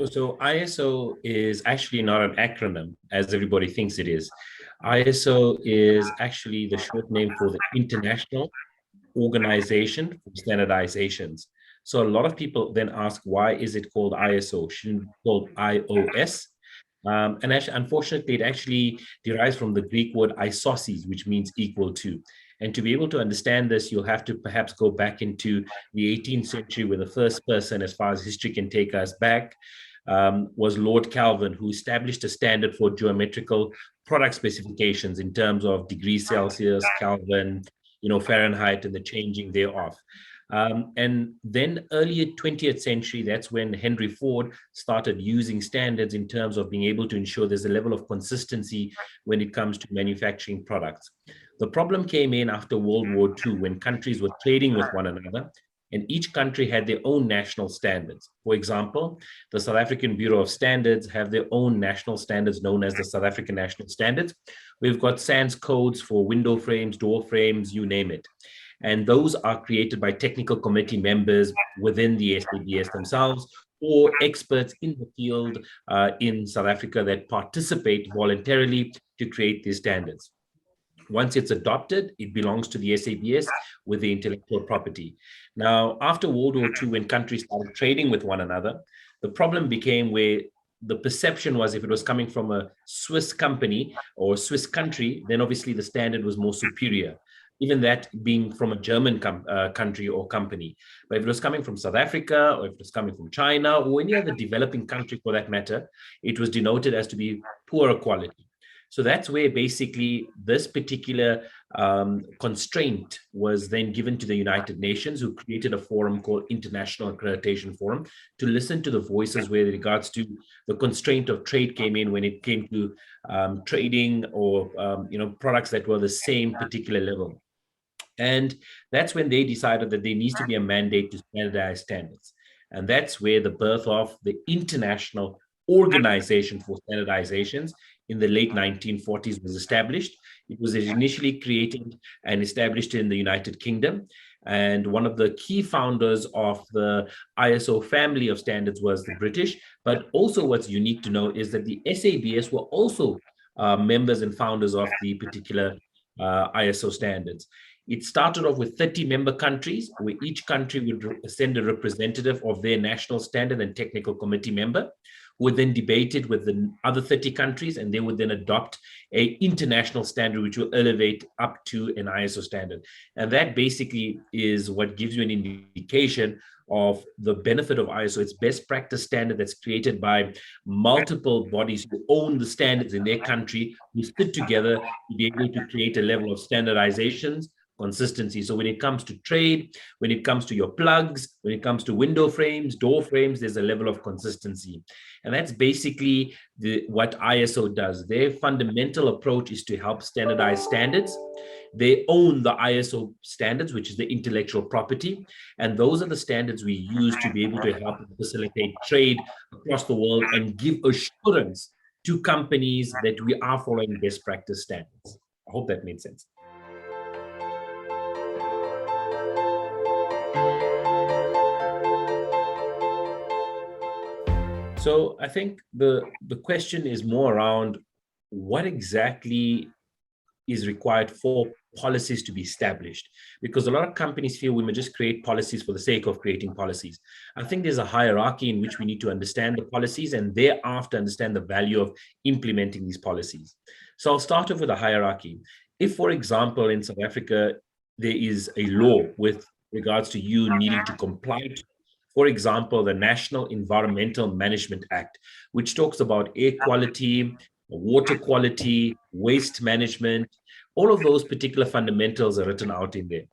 So ISO is actually not an acronym, as everybody thinks it is. ISO is actually the short name for the International Organization for Standardizations. So a lot of people then ask, why is it called ISO? Shouldn't it be called IOS? And actually, unfortunately, it actually derives from the Greek word isosis, which means equal to. And to be able to understand this, you'll have to perhaps go back into the 18th century, where the first person, as far as history can take us back, was Lord Kelvin, who established a standard for geometrical product specifications in terms of degrees Celsius, Kelvin, Fahrenheit, and the changing thereof. And then early 20th century, that's when Henry Ford started using standards in terms of being able to ensure there's a level of consistency when it comes to manufacturing products. The problem came in after World War II, when countries were trading with one another, and each country had their own national standards. For example, the South African Bureau of Standards have their own national standards known as the South African National Standards. We've got SANS codes for window frames, door frames, you name it. And those are created by technical committee members within the SABS themselves, or experts in the field in South Africa that participate voluntarily to create these standards. Once it's adopted, it belongs to the SABS with the intellectual property. Now, after World War II, when countries started trading with one another, the problem became where the perception was, if it was coming from a Swiss company or a Swiss country, then obviously the standard was more superior, even that being from a German country or company. But if it was coming from South Africa, or if it was coming from China, or any other developing country for that matter, it was denoted as to be poorer quality. So that's where basically this particular constraint was then given to the United Nations, who created a forum called International Accreditation Forum to listen to the voices with regards to the constraint of trade came in when it came to trading or products that were the same particular level. And that's when they decided that there needs to be a mandate to standardize standards. And that's where the birth of the International Organization for Standardizations in the late 1940s was established. It was initially created and established in the United Kingdom. And one of the key founders of the ISO family of standards was the British. But also what's unique to know is that the SABS were also members and founders of the particular ISO standards. It started off with 30 member countries, where each country would send a representative of their national standard and technical committee member, who would then debate it with the other 30 countries, and they would then adopt an international standard, which will elevate up to an ISO standard. And that basically is what gives you an indication of the benefit of ISO. It's best practice standard that's created by multiple bodies who own the standards in their country, who sit together to be able to create a level of standardizations, consistency. So when it comes to trade, when it comes to your plugs, when it comes to window frames, door frames, there's a level of consistency. And that's basically what ISO does. Their fundamental approach is to help standardize standards. They own the ISO standards, which is the intellectual property. And those are the standards we use to be able to help facilitate trade across the world and give assurance to companies that we are following best practice standards. I hope that made sense. So I think the question is more around what exactly is required for policies to be established, because a lot of companies feel we may just create policies for the sake of creating policies. I think there's a hierarchy in which we need to understand the policies and thereafter understand the value of implementing these policies. So I'll start off with a hierarchy. If, for example, in South Africa, there is a law with regards to you needing to comply to, for example, the National Environmental Management Act, which talks about air quality, water quality, waste management, all of those particular fundamentals are written out in there.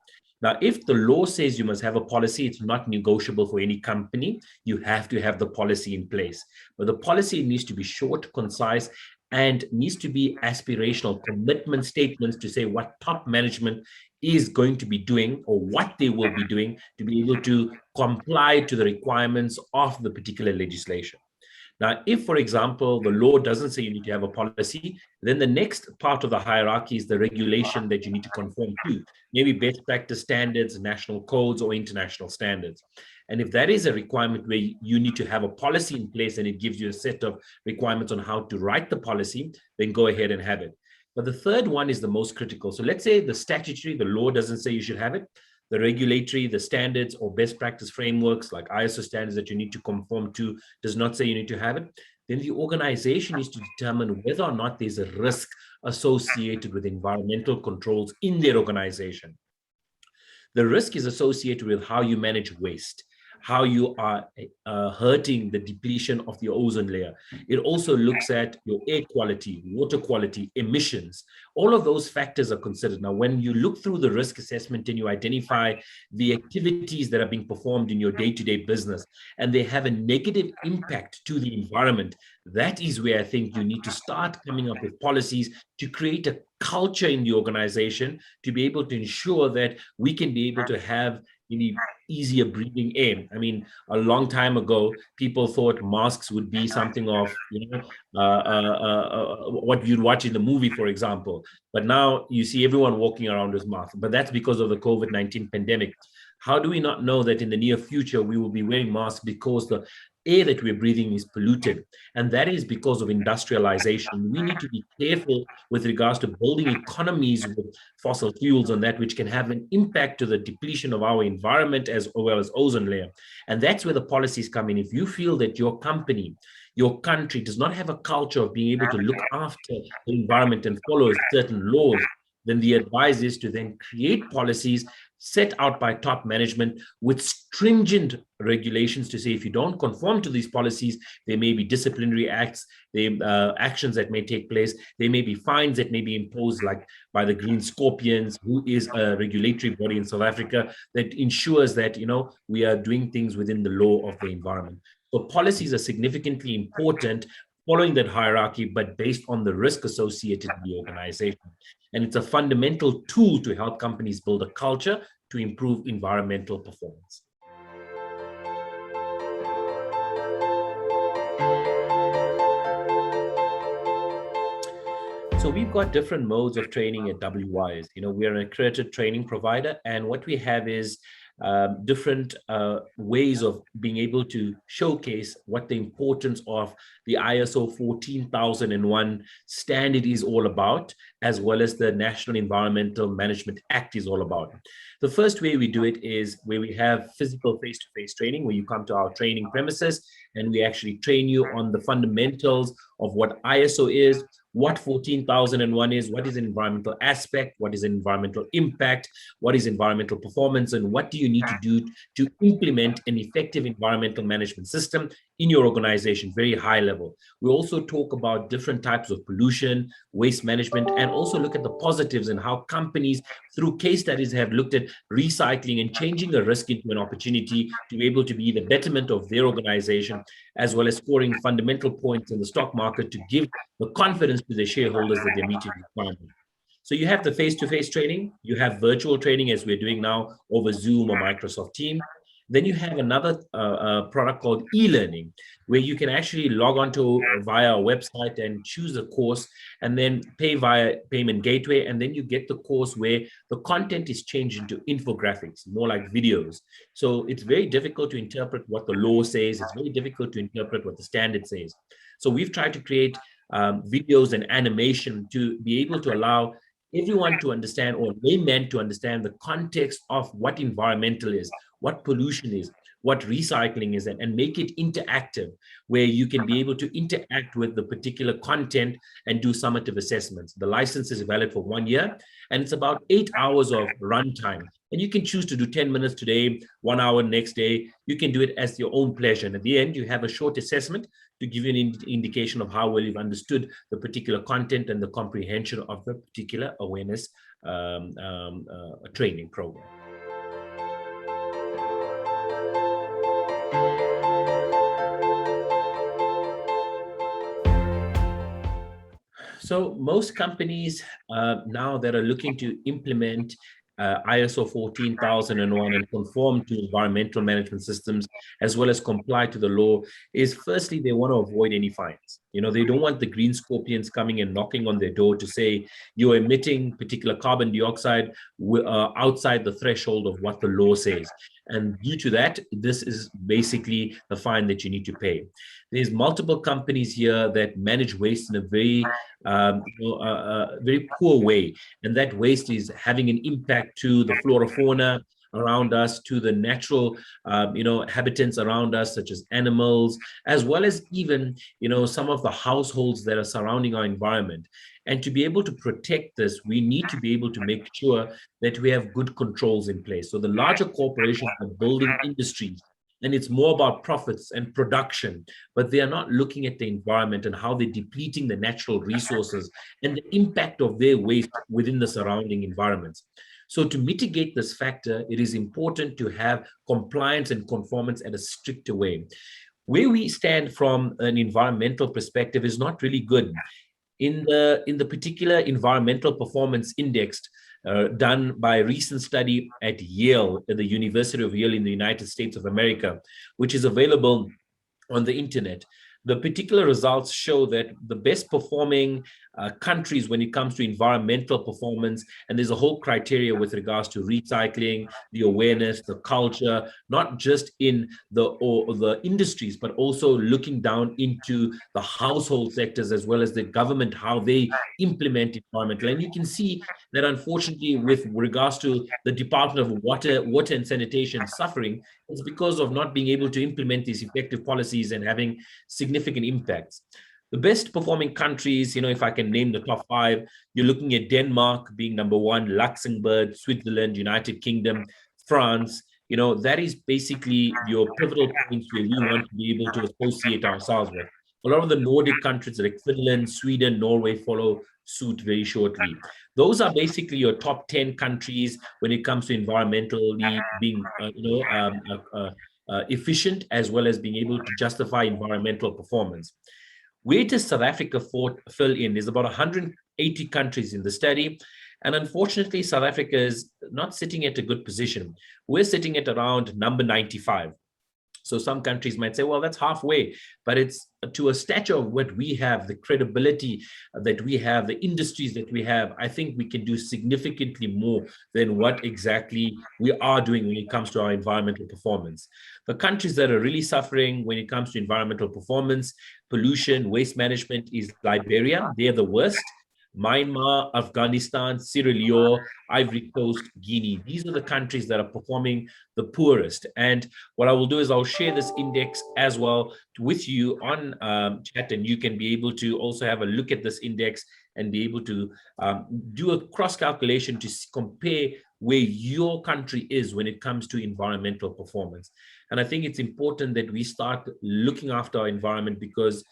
Now, if the law says you must have a policy, it's not negotiable for any company. You have to have the policy in place. But the policy needs to be short, concise, and needs to be aspirational commitment statements to say what top management is going to be doing or what they will be doing to be able to comply to the requirements of the particular legislation. Now, if, for example, the law doesn't say you need to have a policy, then the next part of the hierarchy is the regulation that you need to conform to, maybe best practice standards, national codes, or international standards. And if that is a requirement where you need to have a policy in place and it gives you a set of requirements on how to write the policy, then go ahead and have it. But the third one is the most critical. So let's say the statutory, the law doesn't say you should have it. The regulatory, the standards or best practice frameworks like ISO standards that you need to conform to does not say you need to have it. Then the organization needs to determine whether or not there's a risk associated with environmental controls in their organization. The risk is associated with how you manage waste, how you are hurting the depletion of the ozone layer. It also looks at your air quality, water quality, emissions. All of those factors are considered. Now, when you look through the risk assessment and you identify the activities that are being performed in your day-to-day business and they have a negative impact to the environment, that is where I think you need to start coming up with policies to create a culture in the organization to be able to ensure that we can be able to have easier breathing air. I mean, a long time ago, people thought masks would be something of, what you'd watch in the movie, for example. But now you see everyone walking around with masks. But that's because of the COVID-19 pandemic. How do we not know that in the near future, we will be wearing masks because the air that we're breathing is polluted? And that is because of industrialization. We need to be careful with regards to building economies with fossil fuels on that, which can have an impact to the depletion of our environment as well as ozone layer. And that's where the policies come in. If you feel that your company, your country does not have a culture of being able to look after the environment and follow certain laws, then the advice is to then create policies set out by top management with stringent regulations to say if you don't conform to these policies, there may be disciplinary acts, actions that may take place, there may be fines that may be imposed, like by the Green Scorpions, who is a regulatory body in South Africa that ensures that we are doing things within the law of the environment. So policies are significantly important following that hierarchy, but based on the risk associated with the organization. And it's a fundamental tool to help companies build a culture to improve environmental performance. So we've got different modes of training at WWISE. We're an accredited training provider, and what we have is different ways of being able to showcase what the importance of the ISO 14001 standard is all about, as well as the National Environmental Management Act is all about. The first way we do it is where we have physical face-to-face training, where you come to our training premises and we actually train you on the fundamentals of what ISO is, what 14001 is, what is an environmental aspect, what is an environmental impact, what is environmental performance, and what do you need to do to implement an effective environmental management system in your organization, very high level. We also talk about different types of pollution, waste management, and also look at the positives and how companies, through case studies, have looked at recycling and changing a risk into an opportunity to be able to be the betterment of their organization, as well as scoring fundamental points in the stock market to give the confidence to the shareholders that they're meeting requirements. So you have the face-to-face training, you have virtual training as we're doing now over Zoom or Microsoft Teams. Then you have another product called e-learning, where you can actually log on to via a website and choose a course and then pay via payment gateway. And then you get the course where the content is changed into infographics, more like videos. So it's very difficult to interpret what the law says. It's very difficult to interpret what the standard says. So we've tried to create videos and animation to be able to allow everyone to understand, or laymen to understand, the context of what environmental is, what pollution is, what recycling is, and make it interactive, where you can be able to interact with the particular content and do summative assessments. The license is valid for 1 year, and it's about 8 hours of runtime. And you can choose to do 10 minutes today, 1 hour next day. You can do it as your own pleasure. And at the end, you have a short assessment to give you an indication of how well you've understood the particular content and the comprehension of the particular awareness training program. So most companies now that are looking to implement ISO 14001 and conform to environmental management systems as well as comply to the law is firstly, they want to avoid any fines. They don't want the green scorpions coming and knocking on their door to say you're emitting particular carbon dioxide outside the threshold of what the law says. And due to that, this is basically the fine that you need to pay. There's multiple companies here that manage waste in a very very poor way, and that waste is having an impact to the flora fauna around us, to the natural habitants around us, such as animals, as well as even some of the households that are surrounding our environment. And to be able to protect this, we need to be able to make sure that we have good controls in place. So the larger corporations are building industries, and it's more about profits and production, but they are not looking at the environment and how they're depleting the natural resources and the impact of their waste within the surrounding environments. So to mitigate this factor, it is important to have compliance and conformance at a stricter way. Where we stand from an environmental perspective is not really good. In the particular environmental performance index done by a recent study at Yale, at the University of Yale in the United States of America, which is available on the internet, the particular results show that the best performing countries when it comes to environmental performance, and there's a whole criteria with regards to recycling, the awareness, the culture, not just in the industries, but also looking down into the household sectors as well as the government, how they implement environmental. And you can see that unfortunately with regards to the Department of Water and Sanitation suffering, it's because of not being able to implement these effective policies and having significant impacts. The best performing countries, if I can name the top 5, you're looking at Denmark being number 1, Luxembourg, Switzerland, United Kingdom, France. That is basically your pivotal points where we want to be able to associate ourselves with. A lot of the Nordic countries like Finland, Sweden, Norway follow suit very shortly. Those are basically your top 10 countries when it comes to environmentally being efficient, as well as being able to justify environmental performance. Where does South Africa fill in? There's about 180 countries in the study. And unfortunately, South Africa is not sitting at a good position. We're sitting at around number 95. So some countries might say, well, that's halfway, but it's to a stature of what we have, the credibility that we have, the industries that we have. I think we can do significantly more than what exactly we are doing when it comes to our environmental performance. The countries that are really suffering when it comes to environmental performance, pollution, waste management is Liberia. They're the worst. Myanmar, Afghanistan, Sierra Leone, Ivory Coast, Guinea. These are the countries that are performing the poorest. And what I will do is I'll share this index as well with you on chat, and you can be able to also have a look at this index and be able to do a cross calculation to compare where your country is when it comes to environmental performance. And I think it's important that we start looking after our environment, because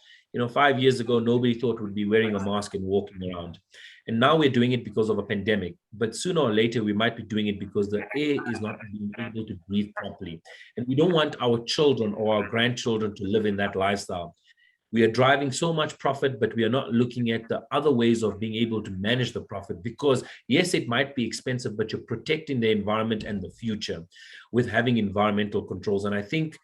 5 years ago, nobody thought we'd be wearing a mask and walking around. And now we're doing it because of a pandemic. But sooner or later, we might be doing it because the air is not being able to breathe properly. And we don't want our children or our grandchildren to live in that lifestyle. We are driving so much profit, but we are not looking at the other ways of being able to manage the profit, because yes, it might be expensive, but you're protecting the environment and the future with having environmental controls. And I think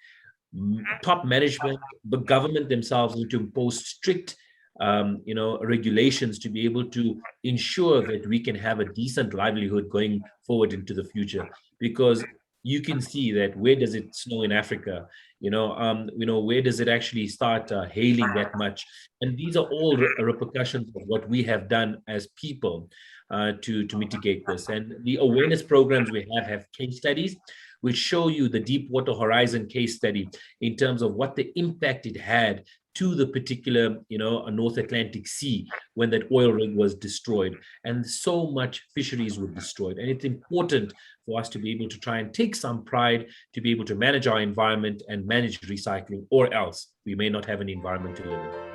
top management, the government themselves need to impose strict, regulations to be able to ensure that we can have a decent livelihood going forward into the future. Because you can see that where does it snow in Africa? Where does it actually start hailing that much? And these are all repercussions of what we have done as people to mitigate this. And the awareness programs we have case studies which show you the Deepwater Horizon case study in terms of what the impact it had to the particular, North Atlantic Sea when that oil rig was destroyed, and so much fisheries were destroyed. And it's important for us to be able to try and take some pride to be able to manage our environment and manage recycling, or else we may not have an environment to live in.